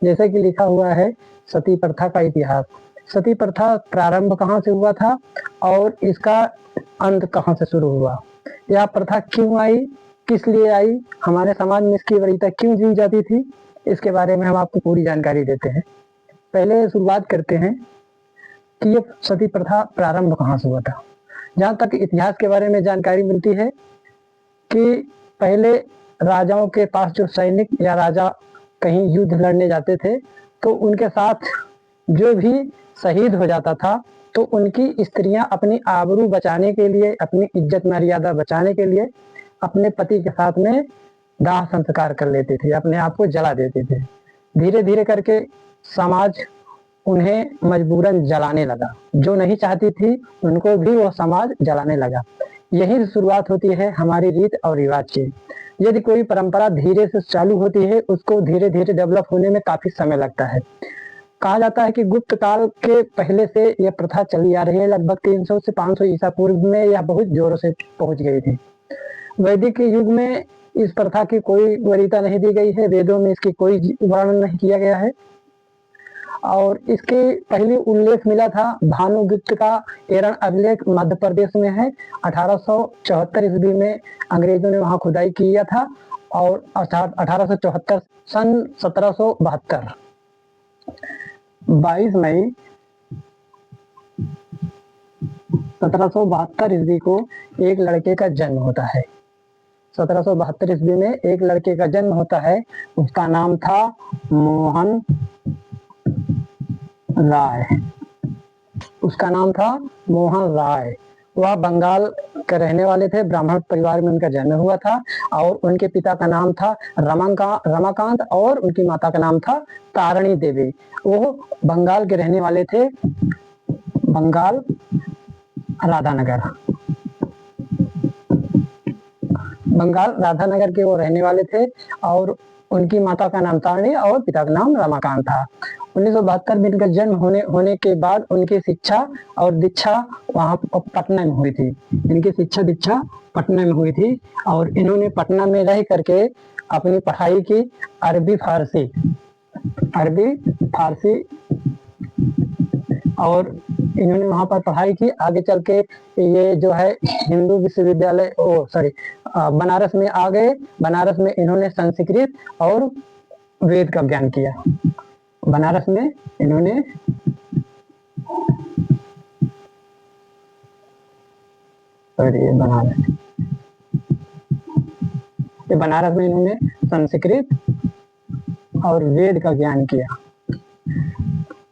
जैसे कि लिखा हुआ है सती प्रथा का इतिहास। सती प्रथा प्रारंभ कहाँ से हुआ था और इसका अंत कहाँ से शुरू हुआ, यह प्रथा क्यों आई, किस लिए आई, हमारे समाज में इसकी वरीयता क्यों दी जाती थी, इसके बारे में हम आपको पूरी जानकारी देते हैं। पहले शुरुआत करते हैं कि ये सती प्रथा प्रारंभ कहाँ से हुआ था। जहाँ तक इतिहास के बारे में जानकारी मिलती है कि पहले राजाओं के पास जो सैनिक या राजा कहीं युद्ध लड़ने जाते थे तो उनके साथ जो भी शहीद हो जाता था तो उनकी स्त्रियां अपनी आबरू बचाने के लिए, अपनी इज्जत मर्यादा बचाने के लिए अपने पति के साथ में दाह संस्कार कर लेते थे, अपने आप को जला देते थे। धीरे धीरे करके समाज उन्हें मजबूरन जलाने लगा, जो नहीं चाहती थी उनको भी वो समाज जलाने लगा। यही शुरुआत होती है हमारी रीत और रिवाज की। यदि कोई परंपरा धीरे से चालू होती है उसको धीरे धीरे डेवलप होने में काफी समय लगता है। कहा जाता है कि गुप्त काल के पहले से यह प्रथा चली आ रही है। लगभग 300 से 500 ईसा पूर्व में यह बहुत जोरों से पहुंच गई थी। वैदिक युग में इस प्रथा की कोई वरीयता नहीं दी गई है, वेदों में इसकी कोई वर्णन नहीं किया गया है। और इसके पहले उल्लेख मिला था भानुगुप्त का एरण अभिलेख मध्य प्रदेश में है। 1874 ईस्वी में अंग्रेजों ने वहां खुदाई किया था और 1874 सन 1772 22 मई 1772 ईस्वी को एक लड़के का जन्म होता है। 1772 ईस्वी में एक लड़के का जन्म होता है, उसका नाम था मोहन राय। उसका नाम था मोहन राय। वह बंगाल के रहने वाले थे, ब्राह्मण परिवार में उनका जन्म हुआ था और उनके पिता का नाम था रमाकांत और उनकी माता का नाम था तारणी देवी। वो बंगाल के रहने वाले थे, बंगाल राधानगर, बंगाल राधानगर के वो रहने वाले थे और उनकी माता का नाम तारणी और पिता का नाम रमाकांत था। 1972 में इनका जन्म होने के बाद उनकी शिक्षा और दीक्षा वहाँ पटना में हुई थी। इनकी शिक्षा दीक्षा पटना में हुई थी और इन्होंने पटना में रह करके अपनी पढ़ाई की अरबी फारसी और इन्होंने वहाँ पर पढ़ाई की। आगे चल के ये जो है हिंदू विश्वविद्यालय बनारस में आ गए। बनारस में इन्होंने संस्कृत और वेद का ज्ञान किया। बनारस में इन्होंने बनारस में इन्होंने संस्कृत और वेद का ज्ञान किया।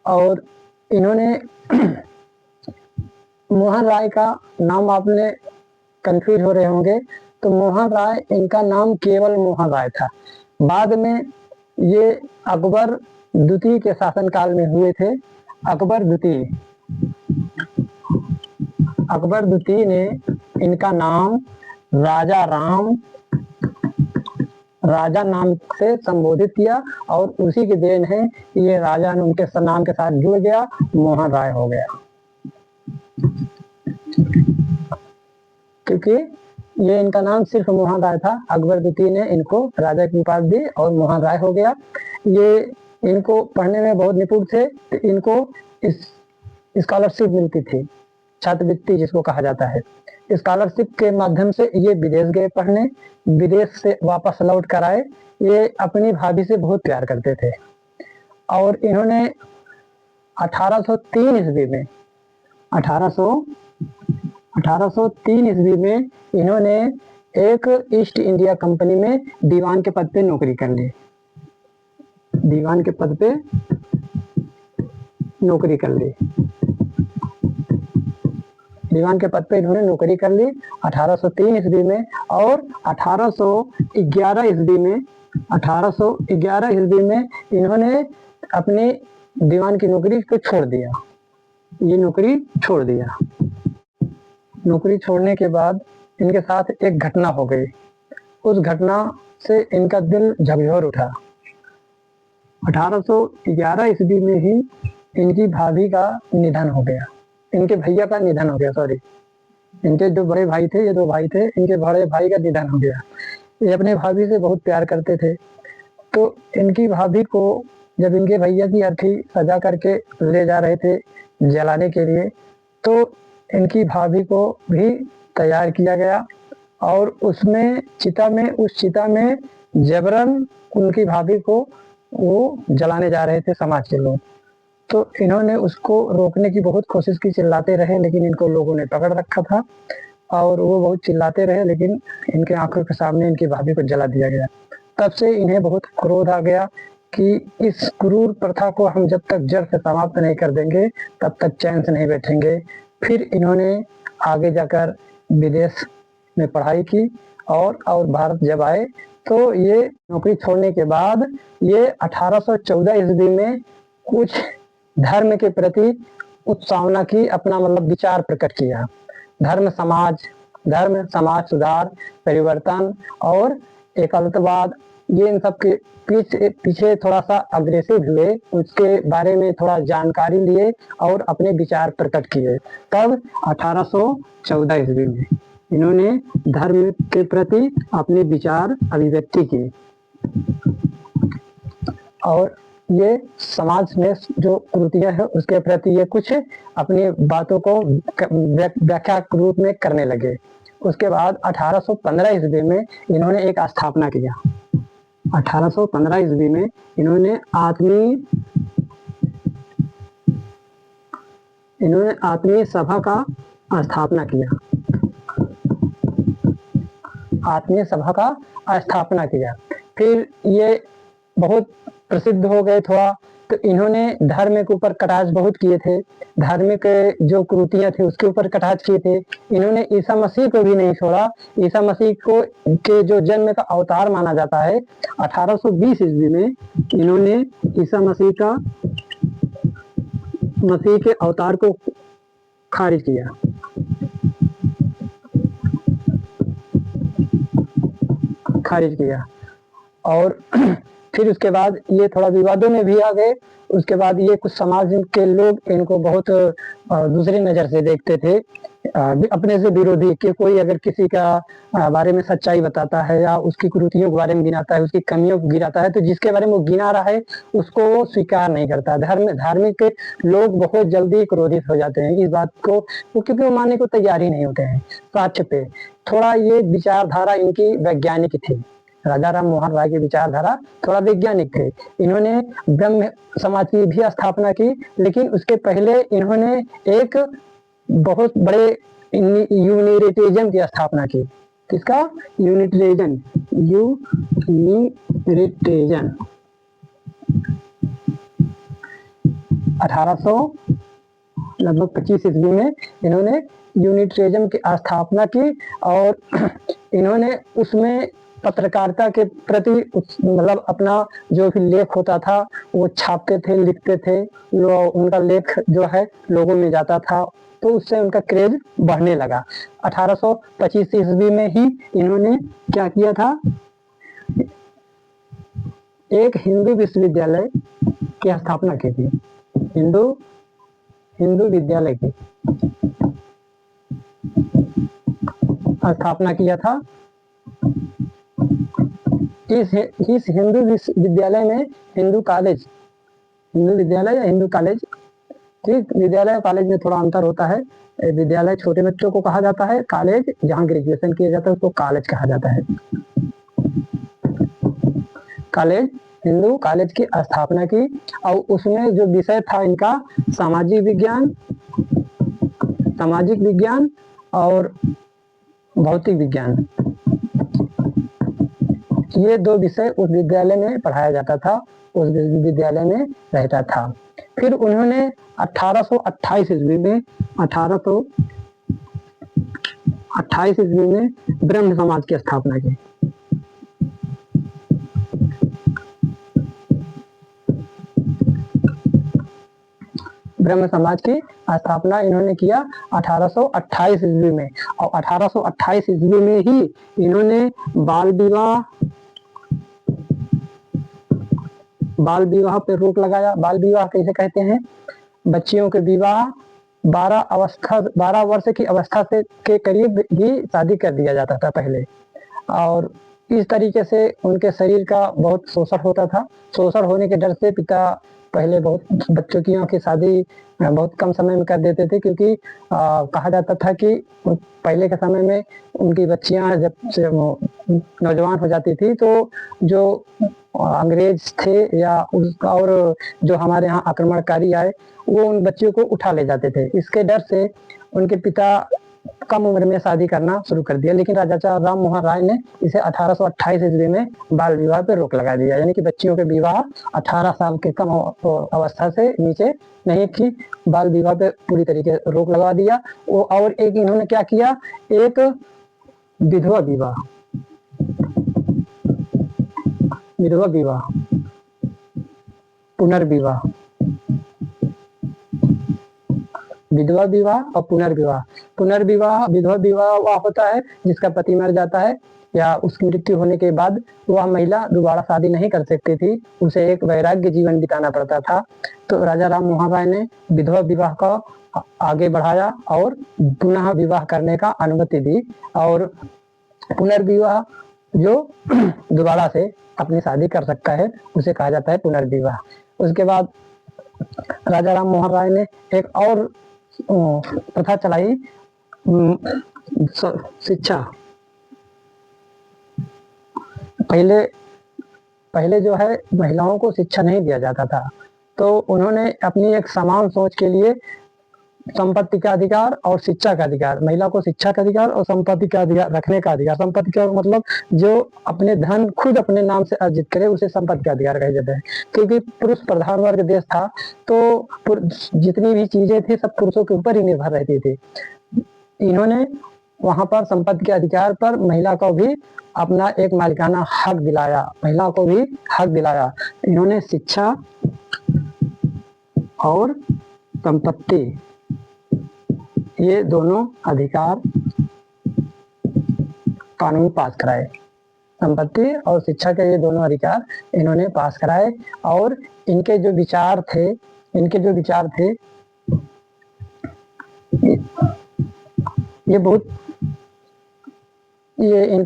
और इन्होंने मोहन राय का नाम आपने कंफ्यूज हो रहे होंगे, तो मोहन राय इनका नाम केवल मोहन राय था। बाद में ये अकबर द्वितीय के शासनकाल में हुए थे। अकबर द्वितीय ने इनका नाम राजा नाम से संबोधित किया और उसी की देन है ये राजा ने उनके नाम के साथ जुड़ गया, मोहन राय हो गया। क्योंकि ये इनका नाम सिर्फ मोहन राय था, अकबर द्वितीय ने इनको राजा की उपाधि दी और मोहन राय हो गया। ये इनको पढ़ने में बहुत निपुण थे, तो इनको इस स्कॉलरशिप मिलती थी, छात्रवृत्ति जिसको कहा जाता है। स्कॉलरशिप के माध्यम से ये विदेश गए पढ़ने, विदेश से वापस लौट कर आए। ये अपनी भाभी से बहुत प्यार करते थे और इन्होंने 1803 ईस्वी में इन्होंने एक ईस्ट इंडिया कंपनी में दीवान के पद पे नौकरी कर ली। दीवान के पद पे नौकरी कर ली। दीवान के पद पे इन्होंने नौकरी कर ली 1803 ईस्वी में। और 1811 ईस्वी में इन्होंने अपनी दीवान की नौकरी को छोड़ दिया। ये नौकरी छोड़ दिया। नौकरी छोड़ने के बाद इनके साथ एक घटना हो गई। उस घटना से इनका दिल झकझोर उठा। 1811 ईस्वी में ही इनकी भाभी का निधन हो गया, इनके भैया का निधन हो गया, सॉरी, इनके जो बड़े भाई थे, ये दो भाई थे, इनके बड़े भाई का निधन हो गया। ये अपने भाभी से बहुत प्यार करते थे, तो इनकी भाभी को जब इनके भैया की अर्थी सजा करके ले जा रहे थे जलाने के लिए, तो इनकी भाभी को भी तैयार किया गया और उस चिता में जबरन उनकी भाभी को वो जलाने जा रहे थे समाज के लोग। तो इन्होंने उसको रोकने की बहुत कोशिश की, चिल्लाते रहे, लेकिन इनको लोगों ने पकड़ रखा था और वो बहुत चिल्लाते रहे, लेकिन इनके आंखों के सामने इनकी भाभी को जला दिया गया। तब से इन्हें बहुत क्रोध आ गया कि इस क्रूर प्रथा को हम जब तक जड़ से समाप्त नहीं कर देंगे तब तक चैन से नहीं बैठेंगे। फिर इन्होंने आगे जाकर विदेश में पढ़ाई की और भारत जब आए तो ये नौकरी छोड़ने के बाद ये 1814 ईस्वी में कुछ धर्म के प्रति उत्साहना की, अपना मतलब विचार प्रकट किया। धर्म समाज सुधार, परिवर्तन और एकलतावाद, ये इन सब के पीछे थोड़ा सा अग्रेसिव हुए, उसके बारे में थोड़ा जानकारी लिए और अपने विचार प्रकट किए। तब 1814 ईस्वी में इन्होंने धर्म के प्रति अपने विचार अभिव्यक्ति की और ये समाज में जो कुरीतियां है उसके प्रति ये कुछ अपनी बातों को व्याख्या के रूप में करने लगे। उसके बाद 1815 ईस्वी में इन्होंने एक स्थापना किया। 1815 ईस्वी में इन्होंने आत्मीय सभा का स्थापना किया। आत्मीय सभा का स्थापना किया। फिर ये बहुत प्रसिद्ध हो गए थोड़ा, तो इन्होंने धर्म के ऊपर कटाक्ष बहुत किए थे, धार्मिक जो कुरीतियां थी उसके ऊपर कटाक्ष किए थे। इन्होंने ईसा मसीह को भी नहीं छोड़ा। ईसा मसीह को के जो जन्म का अवतार माना जाता है, 1820 ईस्वी में इन्होंने ईसा मसीह के अवतार को खारिज किया और फिर उसके बाद ये थोड़ा विवादों में भी आ गए। उसके बाद ये कुछ समाज के लोग इनको बहुत दूसरी नज़र से देखते थे, अपने से विरोधी, कि कोई अगर किसी का बारे में सच्चाई बताता है या उसकी कुरीतियों के बारे में गिनाता है, उसकी कमियों को गिनाता है, तो जिसके बारे में वो गिना रहा है उसको वो स्वीकार नहीं करता। धार्मिक लोग बहुत जल्दी क्रोधित हो जाते हैं इस बात को, क्योंकि वो मानने को तैयार ही नहीं होते हैं साक्ष्य पे। थोड़ा ये विचारधारा इनकी वैज्ञानिक थी। राजा राम मोहन राय की विचारधारा थोड़ा वैज्ञानिक थे। इन्होंने ब्रह्म समाज की भी स्थापना की, लेकिन उसके पहले इन्होंने एक बहुत बड़े यूनिटेरिज्म की स्थापना की। किसका? यूनिटेरिज्म। 1825 ईस्वी में इन्होंने यूनिटेरिज्म की स्थापना की और इन्होंने उसमें पत्रकारिता के प्रति मतलब अपना जो भी लेख होता था वो छापते थे, लिखते थे। उनका लेख जो है लोगों में जाता था, तो उससे उनका क्रेज बढ़ने लगा। 1825 ईस्वी में ही इन्होंने क्या किया था, एक हिंदू विश्वविद्यालय की स्थापना की थी। हिंदू विद्यालय की स्थापना किया था। इस हिंदू विद्यालय में हिंदू विद्यालय या हिंदू कॉलेज, ठीक, विद्यालय और कॉलेज में थोड़ा अंतर होता है। विद्यालय छोटे बच्चों को कहा जाता है, कॉलेज जहाँ ग्रेजुएशन किया जाता है उसको कॉलेज कहा जाता है। हिंदू कॉलेज की स्थापना की और उसमें जो विषय था इनका सामाजिक विज्ञान और भौतिक विज्ञान, ये दो विषय उस विद्यालय में पढ़ाया जाता था, उस विद्यालय में रहता था। फिर उन्होंने 1828 ईस्वी में ब्रह्म समाज की स्थापना की। ब्रह्म समाज की स्थापना इन्होंने किया 1828 ईस्वी में और 1828 ईस्वी में ही इन्होंने बाल विवाह पर रोक लगाया। बाल विवाह कैसे कहते हैं? बच्चियों के विवाह 12 वर्ष की अवस्था से के करीब ही शादी कर दिया जाता था पहले, और इस तरीके से उनके शरीर का बहुत शोषण होता था। शोषण होने के डर से पिता पहले बहुत बच्चों की शादी बहुत कम समय में कर देते थे, क्योंकि कहा जाता था कि पहले के समय में उनकी बच्चियां जब से नौजवान हो जाती थी तो जो अंग्रेज थे या और जो हमारे यहाँ आक्रमणकारी आए वो उन बच्चियों को उठा ले जाते थे। इसके डर से उनके पिता कम उम्र में शादी करना शुरू कर दिया, लेकिन राजा राम मोहन राय ने इसे 1828 ईस्वी में बाल विवाह पर रोक लगा दिया, यानी कि बच्चियों के विवाह 18 साल के कम अवस्था से नीचे नहीं की, बाल विवाह पे पूरी तरीके से रोक लगा दिया। और एक इन्होंने क्या किया, एक विधवा विवाह, विधवा विवाह, पुनर्विवाह, विधवा विवाह और पुनर्विवाह। पुनर्विवाह विधवा विवाह वह होता है जिसका पति मर जाता है या उसकी मृत्यु होने के बाद वह महिला दोबारा शादी नहीं कर सकती थी, उसे एक वैराग्य जीवन बिताना पड़ता था। तो राजा राम मोहन राय ने विधवा विवाह का आगे बढ़ाया और पुनः विवाह करने का अनुमति दी, और पुनर्विवाह जो दोबारा से अपनी शादी कर सकता है उसे कहा जाता है पुनर्विवाह। उसके बाद राजा राम मोहन राय ने एक और प्रथा चलाई, शिक्षा। पहले जो है महिलाओं को शिक्षा नहीं दिया जाता था, तो उन्होंने अपनी एक समान सोच के लिए संपत्ति का अधिकार और शिक्षा का अधिकार, महिला को शिक्षा का अधिकार और संपत्ति का अधिकार रखने का अधिकार। संपत्ति का मतलब जो अपने धन खुद अपने नाम से अर्जित करे उसे संपत्ति का अधिकार कहे जाते हैं, क्योंकि पुरुष प्रधान वर्ग देश था तो जितनी भी चीजें थी सब पुरुषों के ऊपर ही निर्भर रहती थी। इन्होंने वहां पर संपत्ति के अधिकार पर महिला को भी अपना एक मालिकाना हक दिलाया, महिला को भी हक दिलाया। इन्होंने शिक्षा और संपत्ति ये दोनों अधिकार कानून पास कराए, संपत्ति और शिक्षा के ये दोनों अधिकार इन्होंने पास कराए। और इनके जो विचार थे इनके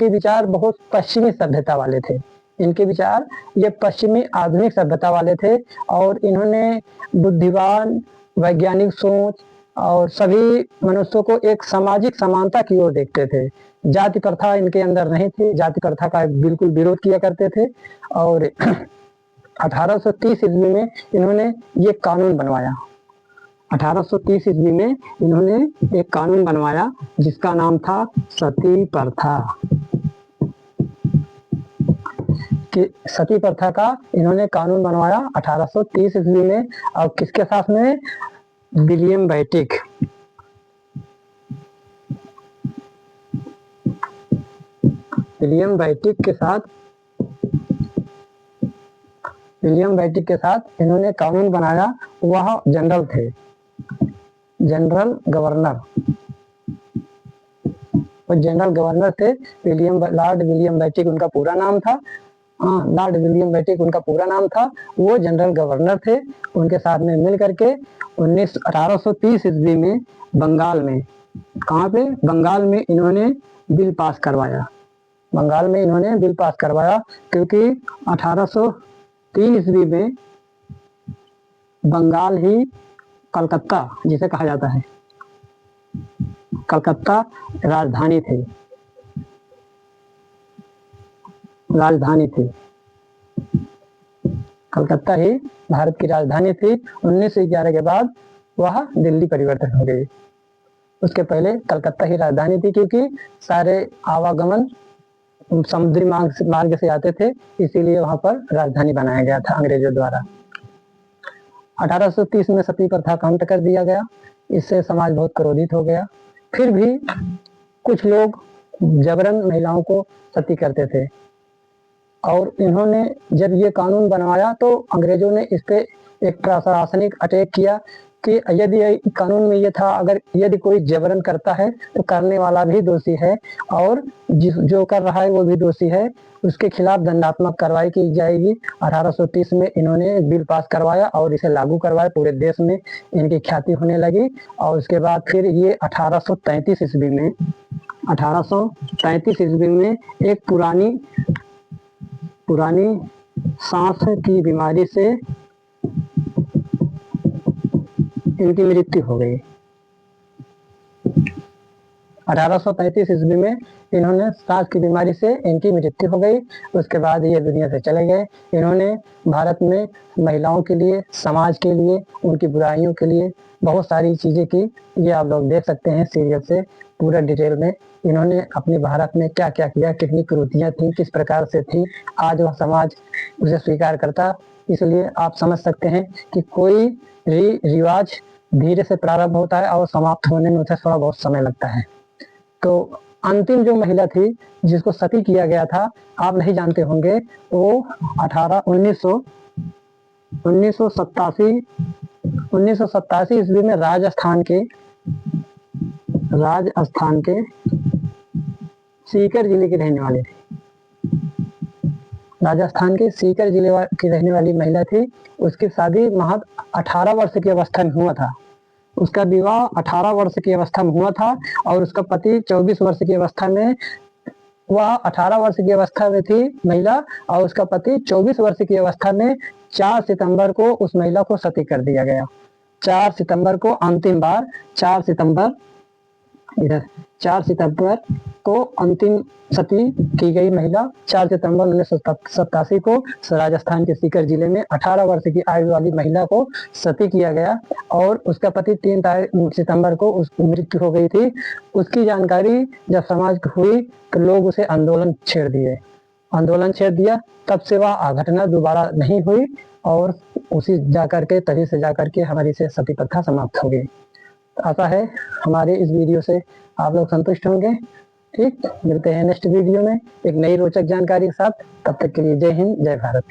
विचार बहुत पश्चिमी सभ्यता वाले थे। इनके विचार ये पश्चिमी आधुनिक सभ्यता वाले थे, और इन्होंने बुद्धिमान वैज्ञानिक सोच और सभी मनुष्यों को एक सामाजिक समानता की ओर देखते थे। जाति प्रथा इनके अंदर नहीं थी, जाति प्रथा का बिल्कुल विरोध किया करते थे। और 1830 ईस्वी में इन्होंने ये कानून बनवाया। 1830 ईस्वी में इन्होंने एक कानून बनवाया जिसका नाम था सती प्रथा। कि सती प्रथा का इन्होंने कानून बनवाया 1830 ईस्वी में, और किसके साथ में, विलियम बेटिक। विलियम बेटिक के साथ इन्होंने कानून बनाया। वह जनरल थे, जनरल गवर्नर, वो जनरल गवर्नर थे। लॉर्ड विलियम बेटिक उनका पूरा नाम था। लॉर्ड विलियम बेटिक उनका पूरा नाम था, वो जनरल गवर्नर थे। उनके साथ में मिल करके 1830 ईस्वी में बंगाल में, कहाँ पे, बंगाल में इन्होंने बिल पास करवाया। बंगाल में इन्होंने बिल पास करवाया क्योंकि 1803 ईस्वी में बंगाल ही कलकत्ता जिसे कहा जाता है, कलकत्ता राजधानी थी। कलकत्ता ही भारत की राजधानी थी। 1911 के बाद वह दिल्ली परिवर्तन हो गई। उसके पहले कलकत्ता ही राजधानी थी, क्योंकि सारे आवागमन समुद्री मार्ग से आते थे, इसीलिए वहां पर राजधानी बनाया गया था अंग्रेजों द्वारा। 1830 में सती प्रथा का अंत कर दिया गया। इससे समाज बहुत क्रोधित हो गया। फिर भी कुछ लोग जबरन महिलाओं को सती करते थे, और इन्होंने जब ये कानून बनवाया तो अंग्रेजों ने इस पे एक प्रशासनिक अटैक किया कि यदि कानून में ये था, अगर यदि कोई जबरन करता है तो करने वाला भी दोषी है, और जो कर रहा है वो भी दोषी है, उसके खिलाफ दंडात्मक कार्रवाई की जाएगी। 1830 में इन्होंने बिल पास करवाया और इसे लागू करवाया। पूरे देश में इनकी ख्याति होने लगी। और उसके बाद फिर ये 1833 ईस्वी में 1835 ईस्वी में एक पुरानी सांस की बीमारी से इनकी मृत्यु हो गई। 1835 ईस्वी में इन्होंने सांस की बीमारी से इनकी मृत्यु हो गई। उसके बाद ये दुनिया से चले गए। इन्होंने भारत में महिलाओं के लिए, समाज के लिए, उनकी बुराइयों के लिए बहुत सारी चीजें की। ये आप लोग देख सकते हैं सीरियल से पूरा डिटेल में इन्होंने अपने भारत में क्या क्या किया, कितनी कुरीतियां थी, किस प्रकार से थी। आज वह समाज उसे स्वीकार करता। इसलिए आप समझ सकते हैं कि कोई रिवाज धीरे से प्रारंभ होता है और समाप्त होने में उसे थोड़ा बहुत समय लगता है। तो अंतिम जो महिला थी जिसको सती किया गया था, आप नहीं जानते होंगे, वो 1987 ईस्वी में राजस्थान के सीकर जिले की रहने वाली थी। राजस्थान के सीकर जिले की रहने वाली महिला थी। उसकी शादी महज 18 वर्ष की अवस्था में हुआ था। उसका विवाह 18 वर्ष की अवस्था में हुआ था और उसका पति 24 वर्ष की अवस्था में, वह 18 वर्ष की अवस्था में थी महिला और उसका पति 24 वर्ष की अवस्था में 4 सितंबर को उस महिला को सती कर दिया गया। 4 सितंबर को अंतिम बार 4 सितंबर को अंतिम सती की गई महिला। 4 सितंबर 1987 को राजस्थान के सीकर जिले में 18 वर्ष की आयु वाली महिला को सती किया गया और उसका पति 3 सितंबर को उसकी मृत्यु हो गई थी। उसकी जानकारी जब समाज को हुई तो लोग उसे आंदोलन छेड़ दिया। तब से वह घटना दोबारा नहीं हुई और तभी से जाकर के हमारी से सती प्रथा समाप्त हो गई। आशा है हमारे इस वीडियो से आप लोग संतुष्ट होंगे। ठीक, मिलते हैं नेक्स्ट वीडियो में एक नई रोचक जानकारी के साथ। तब तक के लिए जय हिंद, जय भारत।